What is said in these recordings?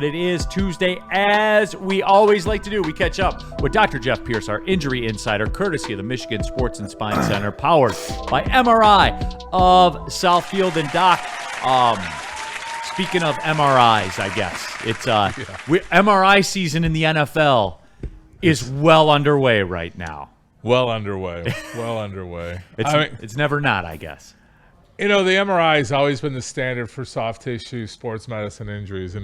It is Tuesday, as we always like to do. We catch up with Dr. Jeff Pierce, our injury insider, courtesy of the Michigan Sports and Spine Center, powered by Amon-Ra of Southfield. And Doc, speaking of MRIs, I guess it's MRI season in the NFL is well underway right now. Well underway. It's never not, I guess. You know, the MRI has always been the standard for soft tissue sports medicine injuries,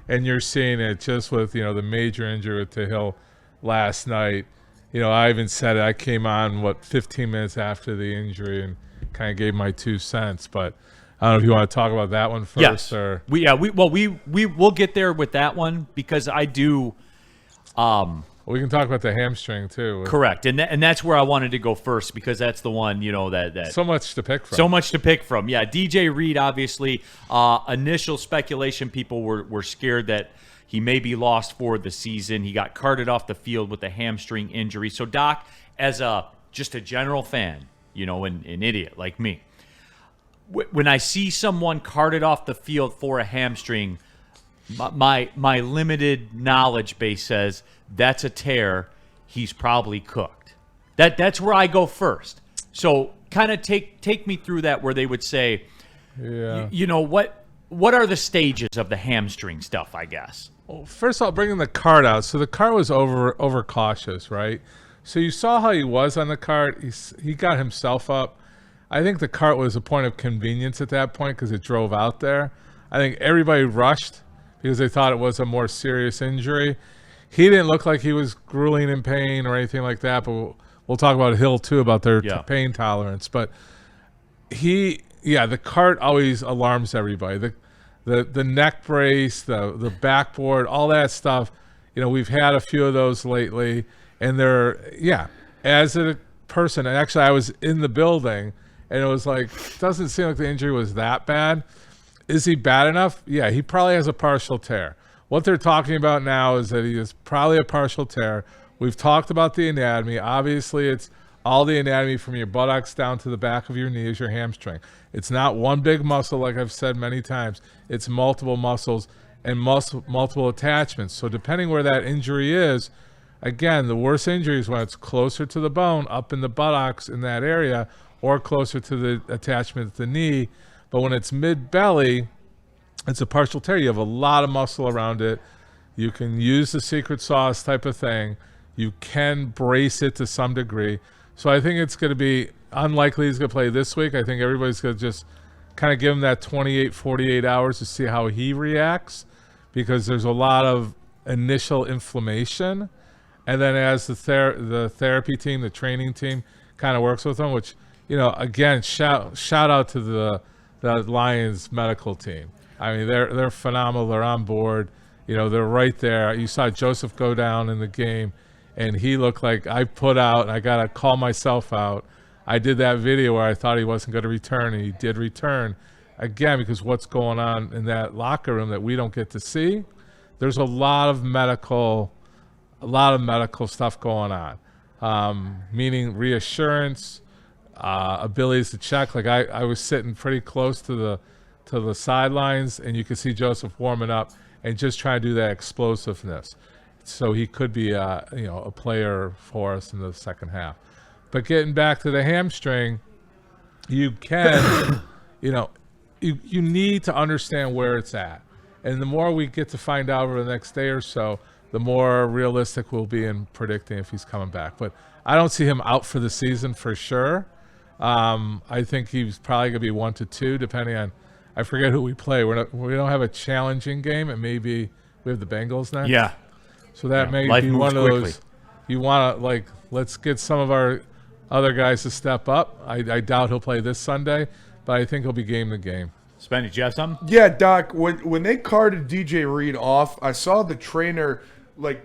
and you're seeing it just with, the major injury with Hill last night. I even said it. I came on, 15 minutes after the injury and kind of gave my 2 cents. But I don't know if you want to talk about that one first. Yes. Or We'll get there with that one because I do. We can talk about the hamstring too. Correct, and that's where I wanted to go first because that's the one that so much to pick from. So much to pick from. Yeah, DJ Reed, obviously, initial speculation, people were scared that he may be lost for the season. He got carted off the field with a hamstring injury. So Doc, as just a general fan, an idiot like me, when I see someone carted off the field for a hamstring, my limited knowledge base says that's a tear. He's probably cooked. That's where I go first. So kind of take me through that, where they would say, what are the stages of the hamstring stuff, I guess. Well, first of all, bringing the cart out. So the cart was over cautious, right? So you saw how he was on the cart. He got himself up. I think the cart was a point of convenience at that point because it drove out there. I think everybody rushed because they thought it was a more serious injury. He didn't look like he was grueling in pain or anything like that, but we'll talk about Hill too, about their pain tolerance. But the cart always alarms everybody. The neck brace, the backboard, all that stuff. We've had a few of those lately, and as a person, and actually I was in the building, and it was like, doesn't seem like the injury was that bad. Is he bad enough? Yeah, he probably has a partial tear. What they're talking about now is that he is probably a partial tear. We've talked about the anatomy. Obviously, it's all the anatomy from your buttocks down to the back of your knee is your hamstring. It's not one big muscle, like I've said many times. It's multiple muscles and multiple attachments. So depending where that injury is, again, the worst injury is when it's closer to the bone, up in the buttocks in that area, or closer to the attachment at the knee. But when it's mid-belly, it's a partial tear. You have a lot of muscle around it. You can use the secret sauce type of thing. You can brace it to some degree. So I think it's going to be unlikely he's going to play this week. I think everybody's going to just kind of give him that 28, 48 hours to see how he reacts, because there's a lot of initial inflammation. And then as the therapy team, the training team kind of works with him, which, again, shout out to the Lions medical team. I mean, they're phenomenal. They're on board. They're right there. You saw Joseph go down in the game, and he looked like I put out, and I got to call myself out. I did that video where I thought he wasn't going to return, and he did return. Again, because what's going on in that locker room that we don't get to see, there's a lot of medical stuff going on, meaning reassurance, abilities to check. Like I was sitting pretty close to the sidelines, and you could see Joseph warming up and just trying to do that explosiveness. So he could be a player for us in the second half. But getting back to the hamstring, you can, you need to understand where it's at. And the more we get to find out over the next day or so, the more realistic we'll be in predicting if he's coming back. But I don't see him out for the season for sure. I think he's probably going to be 1 to 2, depending on, I forget who we play. We don't have a challenging game. It may be we have the Bengals next. Yeah. So that may Life be moves one of quickly. those. You want to let's get some of our other guys to step up. I doubt he'll play this Sunday, but I think he'll be game to game. Spenny, did you have something? Yeah, Doc. When they carted DJ Reed off, I saw the trainer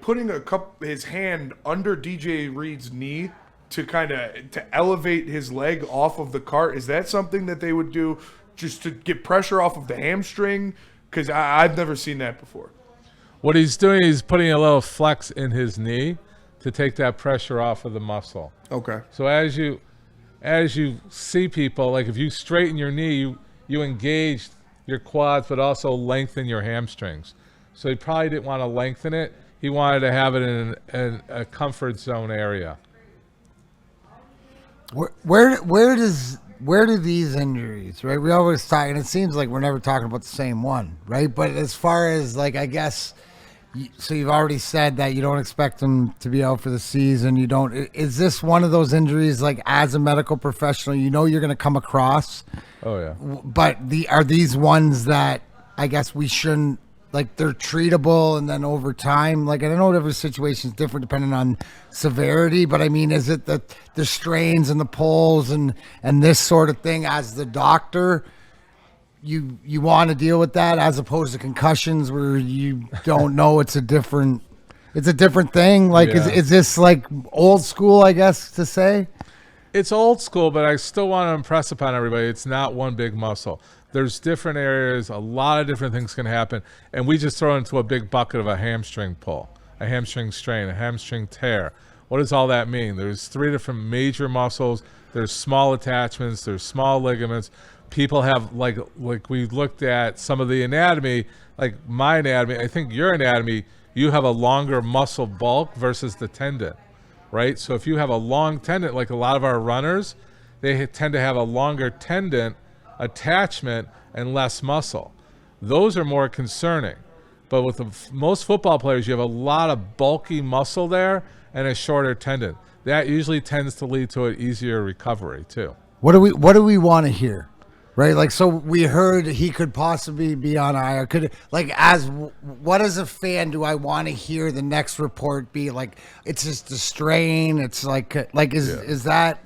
putting his hand under DJ Reed's knee to elevate his leg off of the cart. Is that something that they would do just to get pressure off of the hamstring? Because I've never seen that before. What he's doing is putting a little flex in his knee to take that pressure off of the muscle. Okay. So as you see people, like if you straighten your knee, you engage your quads, but also lengthen your hamstrings. So he probably didn't want to lengthen it. He wanted to have it in a comfort zone area. Where do these injuries, right? We always talk, and it seems like we're never talking about the same one, right? But as far as like, I guess, so you've already said that you don't expect him to be out for the season. You don't. Is this one of those injuries, like as a medical professional, you know you're going to come across? Oh yeah. But are these ones that I guess we shouldn't, like, they're treatable and then over time? Like, I don't know, every situation is different depending on severity, but I mean, is it the strains and the pulls and this sort of thing as the doctor, you want to deal with that as opposed to concussions where you don't know it's a different thing? Like, Yeah. is this like old school, I guess, to say? It's old school, but I still want to impress upon everybody, it's not one big muscle. There's different areas, a lot of different things can happen, and we just throw into a big bucket of a hamstring pull, a hamstring strain, a hamstring tear. What does all that mean? There's 3 different major muscles. There's small attachments. There's small ligaments. People have, like we looked at some of the anatomy, like my anatomy, I think your anatomy, you have a longer muscle bulk versus the tendon, right? So if you have a long tendon, like a lot of our runners, they tend to have a longer tendon attachment and less muscle. Those are more concerning. But with most football players, you have a lot of bulky muscle there and a shorter tendon. That usually tends to lead to an easier recovery too. What do we want to hear? Right? Like, so we heard he could possibly be on IR. What as a fan do I want to hear the next report be? Like, it's just a strain. It's is that...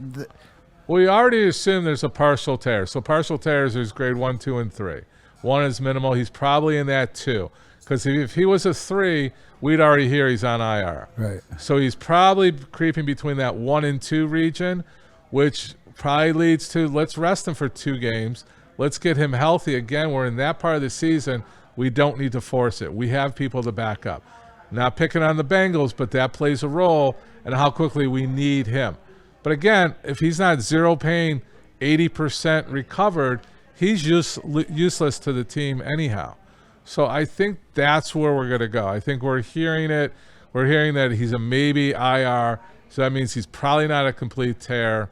Well, we already assume there's a partial tear. So partial tears, there's grade 1, 2, and 3. 1 is minimal. He's probably in that 2. Because if he was a 3, we'd already hear he's on IR. Right. So he's probably creeping between that 1 and 2 region, which probably leads to, let's rest him for 2 games. Let's get him healthy. Again, we're in that part of the season. We don't need to force it. We have people to back up. Not picking on the Bengals, but that plays a role in how quickly we need him. But again, if he's not zero pain, 80% recovered, he's useless to the team anyhow. So I think that's where we're going to go. I think we're hearing it. We're hearing that he's a maybe IR. So that means he's probably not a complete tear.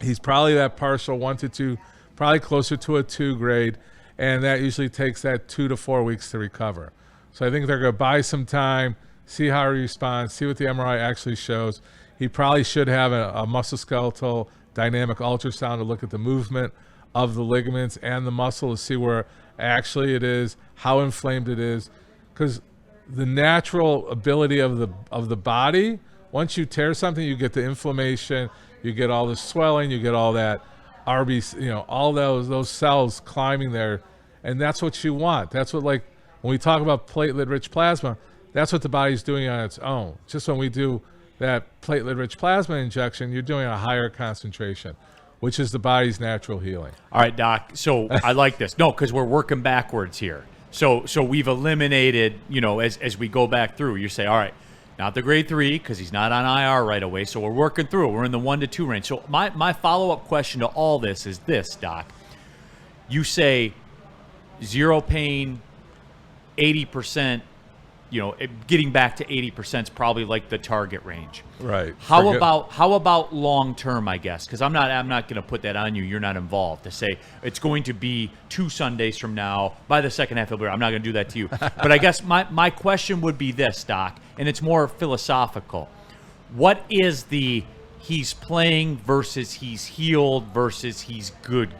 He's probably that partial 1 to 2, probably closer to a 2 grade. And that usually takes that 2 to 4 weeks to recover. So I think they're going to buy some time, see how he responds, see what the MRI actually shows. He probably should have a musculoskeletal dynamic ultrasound to look at the movement of the ligaments and the muscle to see where actually it is, how inflamed it is. Because the natural ability of the body, once you tear something, you get the inflammation, you get all the swelling, you get all that RBC, all those cells climbing there. And that's what you want. That's what, like, when we talk about platelet-rich plasma, that's what the body's doing on its own. Just when we do that platelet-rich plasma injection, you're doing a higher concentration, which is the body's natural healing. All right, Doc. So I like this. No, because we're working backwards here. So we've eliminated, as we go back through, you say, all right, not the grade 3 because he's not on IR right away. So we're working through it. We're in the 1 to 2 range. So my follow-up question to all this is this, Doc. You say zero pain, 80%. Getting back to 80% is probably like the target range. Right. How about long term, I guess? Because I'm not going to put that on you. You're not involved to say it's going to be 2 Sundays from now by the second half of February. I'm not going to do that to you. But I guess my question would be this, Doc, and it's more philosophical. What is the he's playing versus he's healed versus he's good?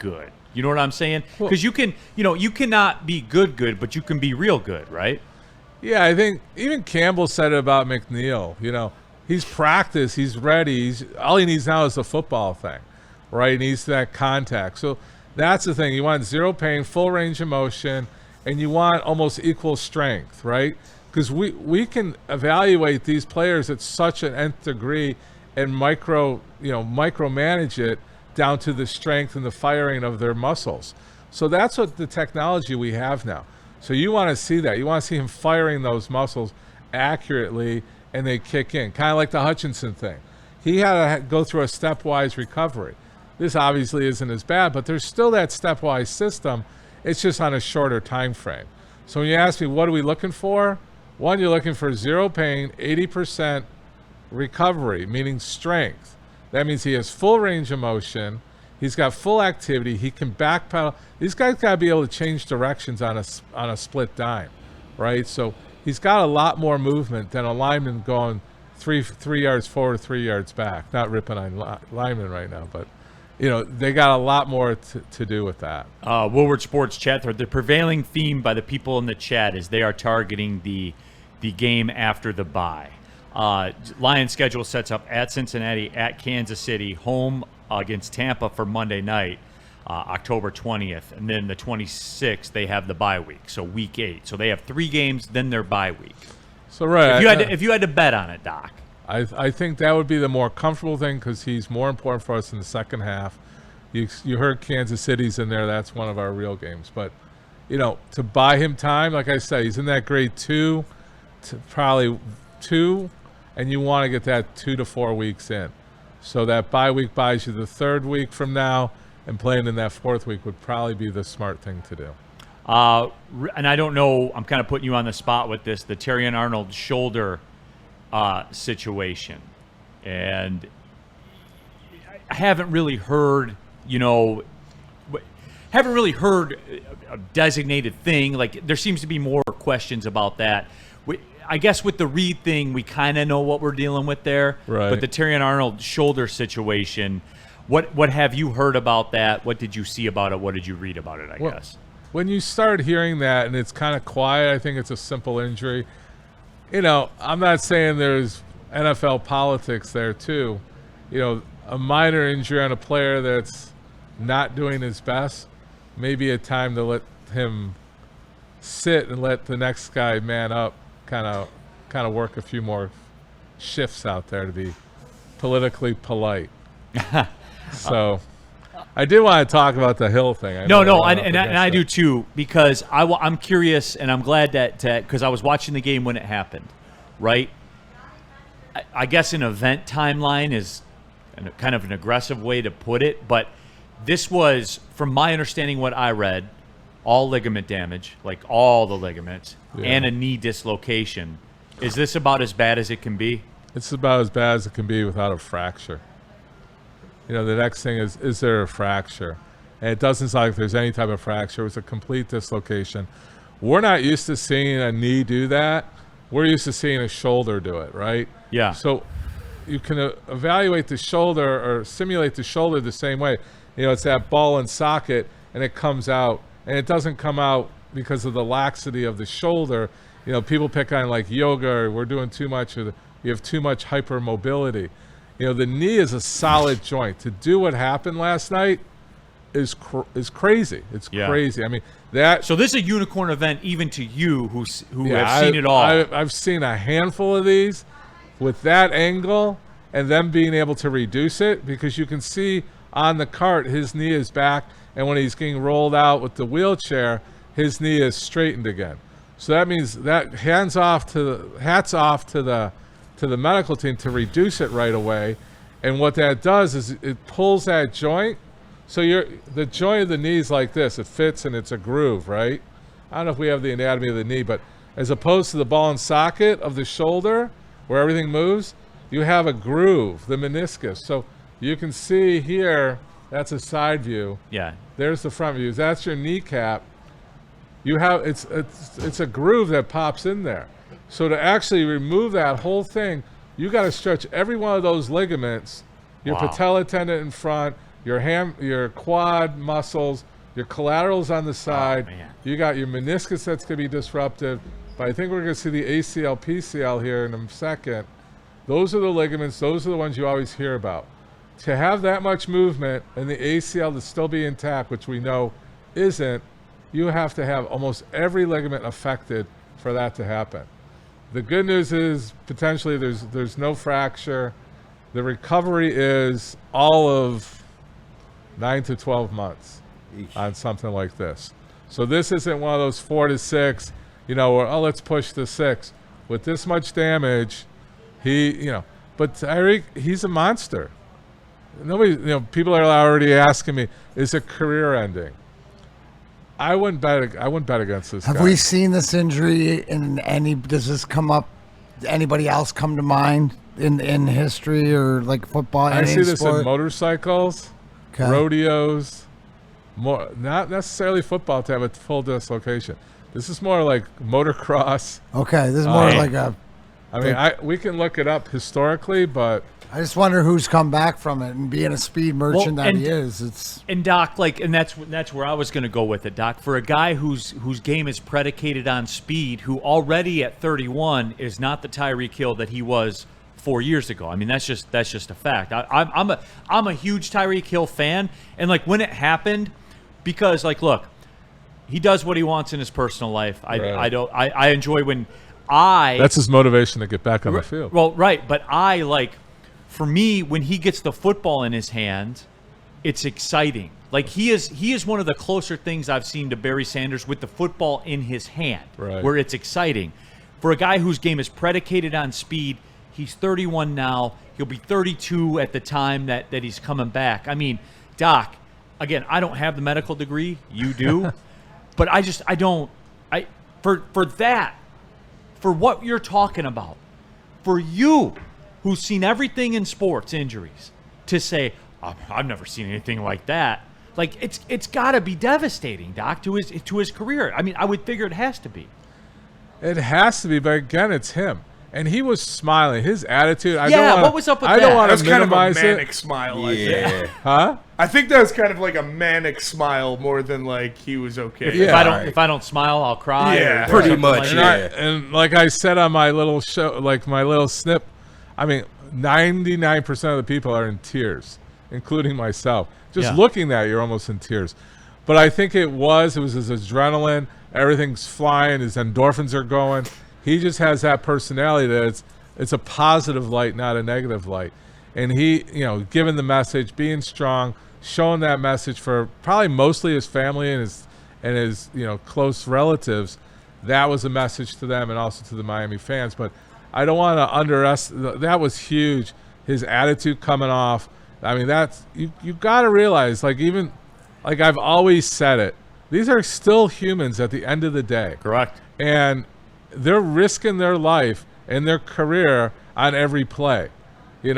You know what I'm saying? Because you cannot be good, but you can be real good, right? Yeah, I think even Campbell said it about McNeil. He's practiced, he's ready. All he needs now is the football thing, right? He needs that contact. So that's the thing. You want zero pain, full range of motion, and you want almost equal strength, right? Because we can evaluate these players at such an nth degree and micromanage it down to the strength and the firing of their muscles. So that's what the technology we have now. So you want to see that. You want to see him firing those muscles accurately and they kick in, kind of like the Hutchinson thing. He had to go through a stepwise recovery. This obviously isn't as bad, but there's still that stepwise system. It's just on a shorter time frame. So when you ask me, what are we looking for? One, you're looking for 0 pain, 80% recovery, meaning strength. That means he has full range of motion. He's got full activity. He can backpedal. These guys got to be able to change directions on a split dime, right? So he's got a lot more movement than a lineman going three yards forward, 3 yards back. Not ripping on linemen right now, but they got a lot more to do with that. Woodward Sports chat thread. The prevailing theme by the people in the chat is they are targeting the game after the bye. Lions schedule sets up at Cincinnati, at Kansas City, home against Tampa for Monday night, October 20th, and then the 26th they have the bye week, so week 8. So they have 3 games, then their bye week. So right, if you had to bet on it, Doc, I think that would be the more comfortable thing because he's more important for us in the second half. You heard Kansas City's in there. That's one of our real games. But, to buy him time, like I said, he's in that grade 2 to probably 2, and you want to get that 2 to 4 weeks in. So that bye week buys you the 3rd week from now, and playing in that 4th week would probably be the smart thing to do. And I don't know, I'm kind of putting you on the spot with this, the Terrion Arnold shoulder situation. And I haven't really heard, a designated thing. Like, there seems to be more questions about that. I guess with the Reed thing, we kind of know what we're dealing with there. Right. But the Terrion Arnold shoulder situation, what have you heard about that? What did you see about it? What did you read about it, I guess? When you start hearing that and it's kind of quiet, I think it's a simple injury. I'm not saying there's NFL politics there too. A minor injury on a player that's not doing his best, maybe a time to let him sit and let the next guy man up, kind of work a few more shifts out there, to be politically polite. So I did want to talk about the Hill thing. I do too, because I'm curious, and I'm glad that because I was watching the game when it happened, right? I guess an event timeline is kind of an aggressive way to put it, but this was, from my understanding, what I read, all ligament damage, like all the ligaments, and a knee dislocation. Is this about as bad as it can be? It's about as bad as it can be without a fracture. The next thing is there a fracture? And it doesn't sound like there's any type of fracture. It was a complete dislocation. We're not used to seeing a knee do that. We're used to seeing a shoulder do it, right? Yeah. So you can evaluate the shoulder or simulate the shoulder the same way. It's that ball and socket, and it comes out. And it doesn't come out because of the laxity of the shoulder. People pick on like yoga, or we're doing too much, or you have too much hypermobility. The knee is a solid joint. To do what happened last night is crazy. It's crazy. I mean, that. So this is a unicorn event, even to you, who have seen it all. I've seen a handful of these with that angle, and them being able to reduce it, because you can see on the cart his knee is back, and when he's getting rolled out with the wheelchair, his knee is straightened again. So that means that hats off to the medical team to reduce it right away. And what that does is it pulls that joint. So the joint of the knee is like this. It fits and it's a groove, right? I don't know if we have the anatomy of the knee, but as opposed to the ball and socket of the shoulder where everything moves, you have a groove, the meniscus. So you can see here, that's a side view. Yeah. There's the front view. That's your kneecap. You have it's a groove that pops in there. So to actually remove that whole thing, you got to stretch every one of those ligaments, your patella tendon in front, your quad muscles, your collaterals on the side. You got your meniscus that's going to be disrupted. But I think we're going to see the ACL, PCL here in a second. Those are the ligaments. Those are the ones you always hear about. To have that much movement and the ACL to still be intact, which we know isn't, you have to have almost every ligament affected for that to happen. The good news is potentially there's no fracture. The recovery is all of 9 to 12 months on something like this. So this isn't one of those 4 to 6, or let's push to 6. With this much damage, but Tyreek, he's a monster. Nobody, people are already asking me, is it career ending? I wouldn't bet against this Have guy. we seen this injury in any? Does this come up? Anybody else come to mind in history or like football? I any see this sport? in motorcycles, Okay. rodeos, more not necessarily football to have a full dislocation. This is more like motocross. Okay, this is more Hey. like a. I mean, we can look it up historically, but I just wonder who's come back from it, and being a speed merchant Well, that and- he is, it's And Doc, and that's where I was going to go with it, Doc. For a guy whose game is predicated on speed, who already at 31 is not the Tyreek Hill that he was 4 years ago. I mean, that's just a fact. I'm a huge Tyreek Hill fan, and like when it happened, because like look, he does what he wants in his personal life. Right. I enjoy when I that's his motivation to get back on the field. Well, right, but for me, when he gets the football in his hand, it's exciting. Like he is one of the closer things I've seen to Barry Sanders with the football in his hand, Right. where it's exciting. For a guy whose game is predicated on speed, he's 31 now. He'll be 32 at the time that he's coming back. I mean, Doc, again, I don't have the medical degree. You do. But for what you're talking about, for you, who's seen everything in sports injuries, to say, oh, I've never seen anything like that, like it's got to be devastating, Doc, to his career. I mean, I would figure it has to be. It has to be, but again, it's him. And he was smiling. His attitude. What was up with I don't that? want That's to kind of a minimize manic it. smile. I think. Yeah. Huh? I think that was kind of like a manic smile more than like he was okay. Yeah. If I don't smile, I'll cry. Yeah. or Pretty something much, like And, that. yeah. and like I said on my little show, like my little snip, I mean, 99% of the people are in tears, including myself. Just Yeah. looking at you, you're almost in tears. But I think it was his adrenaline. Everything's flying. His endorphins are going. He just has that personality that it's a positive light, not a negative light. And he, giving the message, being strong, showing that message for probably mostly his family and his close relatives. That was a message to them and also to the Miami fans. But I don't want to underestimate. That was huge. His attitude coming off. I mean, that's you got to realize, like I've always said it. These are still humans at the end of the day. Correct. And they're risking their life and their career on every play, and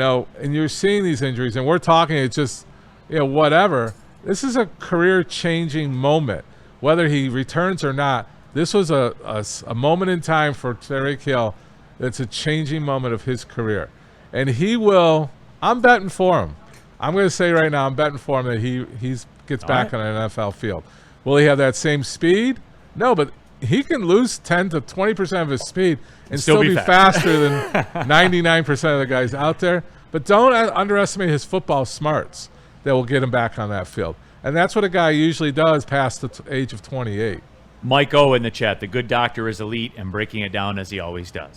you're seeing these injuries, and we're talking, it's just, whatever. This is a career-changing moment, whether he returns or not. This was a moment in time for Tyreek Hill that's a changing moment of his career. And I'm betting for him. I'm going to say right now, I'm betting for him that he gets back on an NFL field. Will he have that same speed? No, but he can lose 10 to 20% of his speed and still be faster than 99% of the guys out there. But don't underestimate his football smarts that will get him back on that field. And that's what a guy usually does past the age of 28. Mike O in the chat. The good doctor is elite and breaking it down as he always does.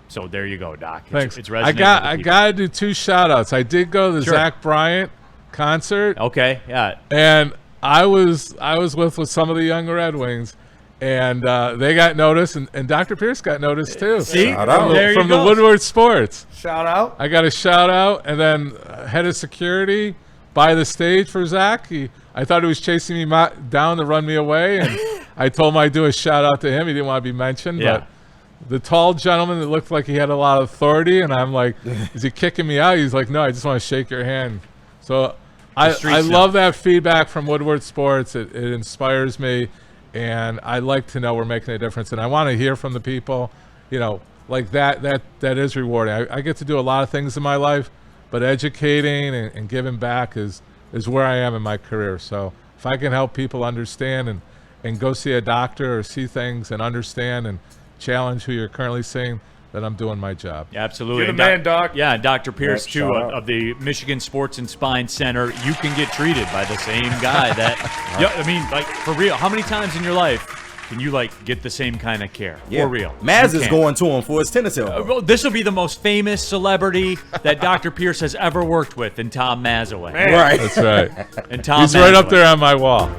So there you go, Doc. Thanks. It's I resonating. got to do 2 shout-outs. I did go to the Sure. Zach Bryant concert. Okay. Yeah. And I was with some of the young Red Wings, and they got noticed, and Dr. Pierce got noticed too. See? Shout out. There you From the go. Woodward Sports. Shout out. I got a shout out, and then head of security by the stage for Zach. I thought he was chasing me down to run me away, and I told him I'd do a shout out to him. He didn't want to be mentioned, Yeah. but the tall gentleman that looked like he had a lot of authority, and I'm like, is he kicking me out? He's like, no, I just want to shake your hand. So I streets love that feedback from Woodward Sports. It inspires me, and I like to know we're making a difference. And I want to hear from the people, like that is rewarding. I get to do a lot of things in my life, but educating and giving back is where I am in my career. So if I can help people understand and go see a doctor or see things and understand and challenge who you're currently seeing, then I'm doing my job. Absolutely. You're the And man, Doc. Yeah, and Dr. Pierce, Yeah, too, shout out. of the Michigan Sports and Spine Center. You can get treated by the same guy that, I mean, like, for real, how many times in your life can you, like, get the same kind of care? Yeah. For real. Maz You is can. going to him for his tennis elbow. Well, this will be the most famous celebrity that Dr. Pierce has ever worked with, and Tom Mazaway. Man. Right. That's right. And Tom He's right up Mazaway. there on my wall.